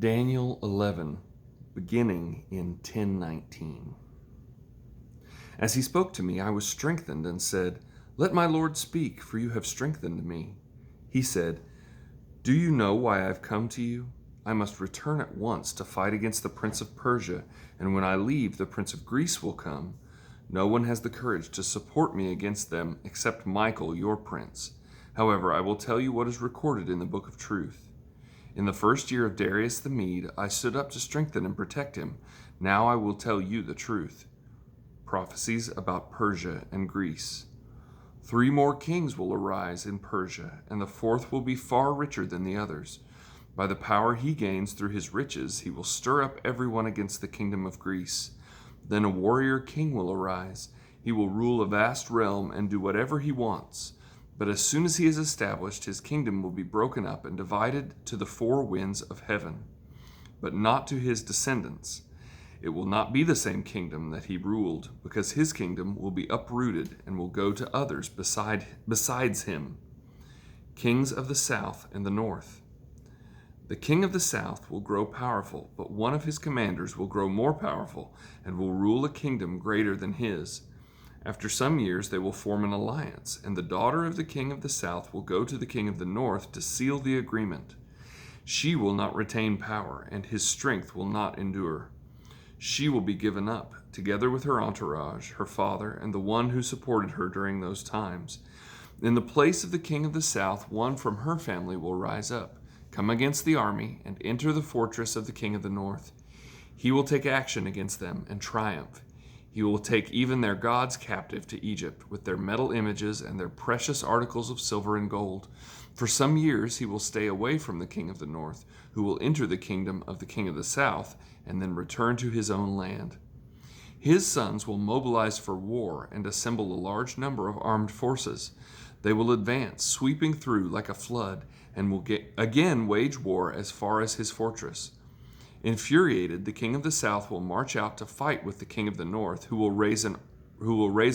Daniel 11, beginning in 10:19. As he spoke to me, I was strengthened and said, "Let my Lord speak, for you have strengthened me." He said, "Do you know why I have come to you? I must return at once to fight against the prince of Persia, and when I leave, the prince of Greece will come. No one has the courage to support me against them except Michael, your prince. However, I will tell you what is recorded in the book of truth. In the first year of Darius the Mede, I stood up to strengthen and protect him. Now I will tell you the truth." Prophecies about Persia and Greece. 3 more kings will arise in Persia, and the fourth will be far richer than the others. By the power he gains through his riches, he will stir up everyone against the kingdom of Greece. Then a warrior king will arise. He will rule a vast realm and do whatever he wants. But as soon as he is established, his kingdom will be broken up and divided to the 4 winds of heaven, but not to his descendants. It will not be the same kingdom that he ruled, because his kingdom will be uprooted and will go to others besides him. Kings of the south and the north. The king of the south will grow powerful, but one of his commanders will grow more powerful and will rule a kingdom greater than his. After some years they will form an alliance, and the daughter of the king of the south will go to the king of the north to seal the agreement. She will not retain power, and his strength will not endure. She will be given up, together with her entourage, her father, and the one who supported her during those times. In the place of the king of the south, one from her family will rise up, come against the army, and enter the fortress of the king of the north. He will take action against them and triumph. He will take even their gods captive to Egypt, with their metal images and their precious articles of silver and gold. For some years he will stay away from the king of the north, who will enter the kingdom of the king of the south, and then return to his own land. His sons will mobilize for war and assemble a large number of armed forces. They will advance, sweeping through like a flood, and will again wage war as far as his fortress. Infuriated, the king of the south will march out to fight with the king of the north, who will raise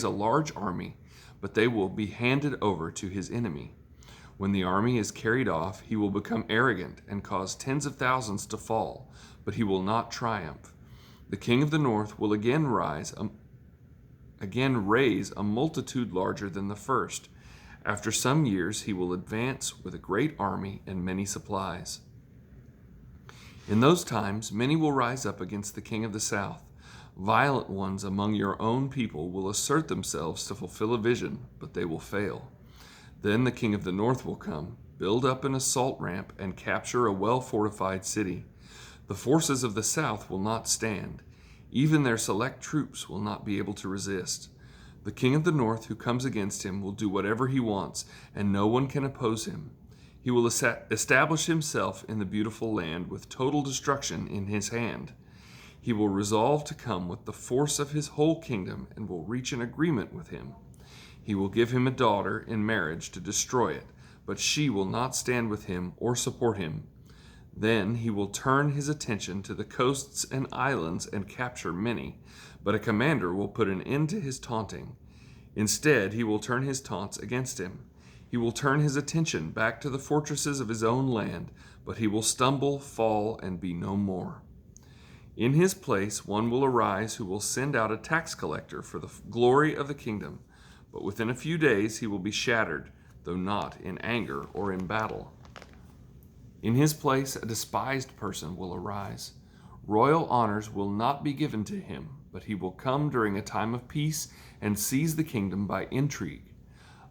a large army, but they will be handed over to his enemy. When the army is carried off, he will become arrogant and cause tens of thousands to fall, but he will not triumph. The king of the north will again raise a multitude larger than the first. After some years, he will advance with a great army and many supplies. In those times, many will rise up against the king of the south. Violent ones among your own people will assert themselves to fulfill a vision, but they will fail. Then the king of the north will come, build up an assault ramp, and capture a well-fortified city. The forces of the south will not stand. Even their select troops will not be able to resist. The king of the north who comes against him will do whatever he wants, and no one can oppose him. He will establish himself in the beautiful land with total destruction in his hand. He will resolve to come with the force of his whole kingdom and will reach an agreement with him. He will give him a daughter in marriage to destroy it, but she will not stand with him or support him. Then he will turn his attention to the coasts and islands and capture many, but a commander will put an end to his taunting. Instead, he will turn his taunts against him. He will turn his attention back to the fortresses of his own land, but he will stumble, fall, and be no more. In his place, one will arise who will send out a tax collector for the glory of the kingdom, but within a few days he will be shattered, though not in anger or in battle. In his place, a despised person will arise. Royal honors will not be given to him, but he will come during a time of peace and seize the kingdom by intrigue.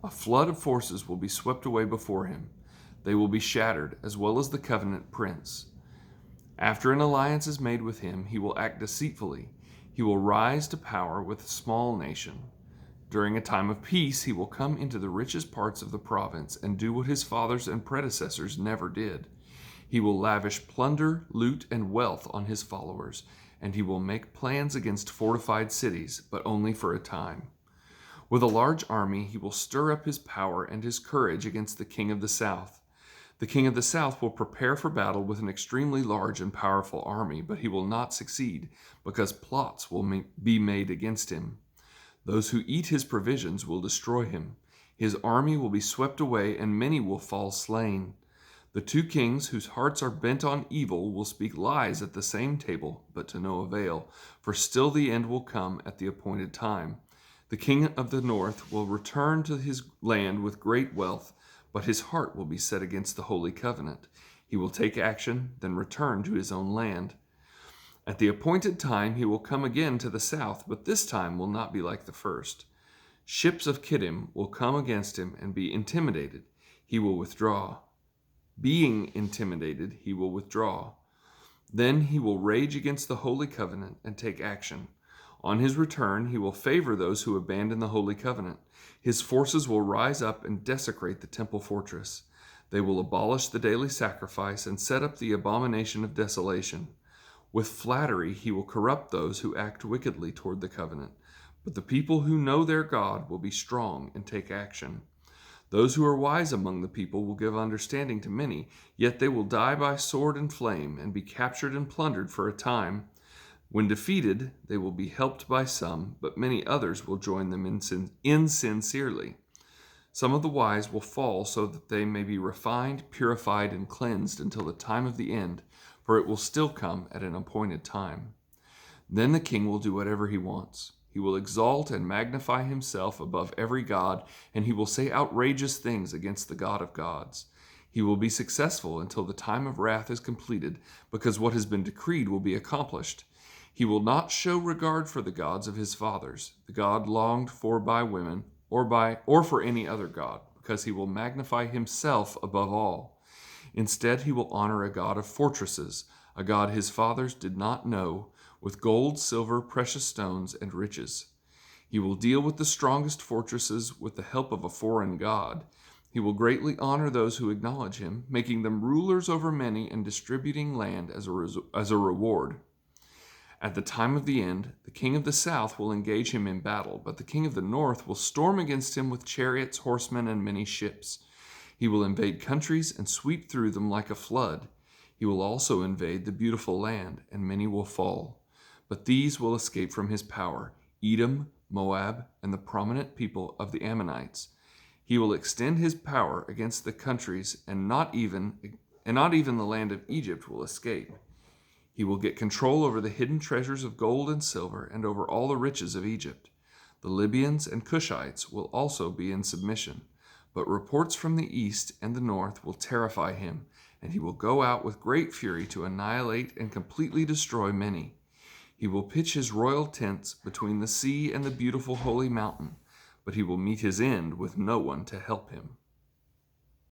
A flood of forces will be swept away before him. They will be shattered, as well as the covenant prince. After an alliance is made with him, he will act deceitfully. He will rise to power with a small nation. During a time of peace, he will come into the richest parts of the province and do what his fathers and predecessors never did. He will lavish plunder, loot, and wealth on his followers, and he will make plans against fortified cities, but only for a time. With a large army, he will stir up his power and his courage against the king of the south. The king of the south will prepare for battle with an extremely large and powerful army, but he will not succeed, because plots will be made against him. Those who eat his provisions will destroy him. His army will be swept away, and many will fall slain. The two kings whose hearts are bent on evil will speak lies at the same table, but to no avail, for still the end will come at the appointed time. The king of the north will return to his land with great wealth, but his heart will be set against the holy covenant. He will take action, then return to his own land. At the appointed time he will come again to the south, but this time will not be like the first. Ships of Kittim will come against him and be intimidated. He will withdraw. Being intimidated, he will withdraw. Then he will rage against the holy covenant and take action. On his return, he will favor those who abandon the holy covenant. His forces will rise up and desecrate the temple fortress. They will abolish the daily sacrifice and set up the abomination of desolation. With flattery, he will corrupt those who act wickedly toward the covenant. But the people who know their God will be strong and take action. Those who are wise among the people will give understanding to many, yet they will die by sword and flame and be captured and plundered for a time. When defeated, they will be helped by some, but many others will join them insincerely. Some of the wise will fall so that they may be refined, purified, and cleansed until the time of the end, for it will still come at an appointed time. Then the king will do whatever he wants. He will exalt and magnify himself above every god, and he will say outrageous things against the God of gods. He will be successful until the time of wrath is completed, because what has been decreed will be accomplished. He will not show regard for the gods of his fathers, the God longed for by women, or for any other god, because he will magnify himself above all. Instead, he will honor a God of fortresses, a God his fathers did not know, with gold, silver, precious stones, and riches. He will deal with the strongest fortresses with the help of a foreign god. He will greatly honor those who acknowledge him, making them rulers over many and distributing land as a reward. At the time of the end, the king of the south will engage him in battle, but the king of the north will storm against him with chariots, horsemen, and many ships. He will invade countries and sweep through them like a flood. He will also invade the beautiful land, and many will fall. But these will escape from his power: Edom, Moab, and the prominent people of the Ammonites. He will extend his power against the countries, and not even the land of Egypt will escape. He will get control over the hidden treasures of gold and silver and over all the riches of Egypt. The Libyans and Cushites will also be in submission, but reports from the east and the north will terrify him, and he will go out with great fury to annihilate and completely destroy many. He will pitch his royal tents between the sea and the beautiful holy mountain, but he will meet his end with no one to help him.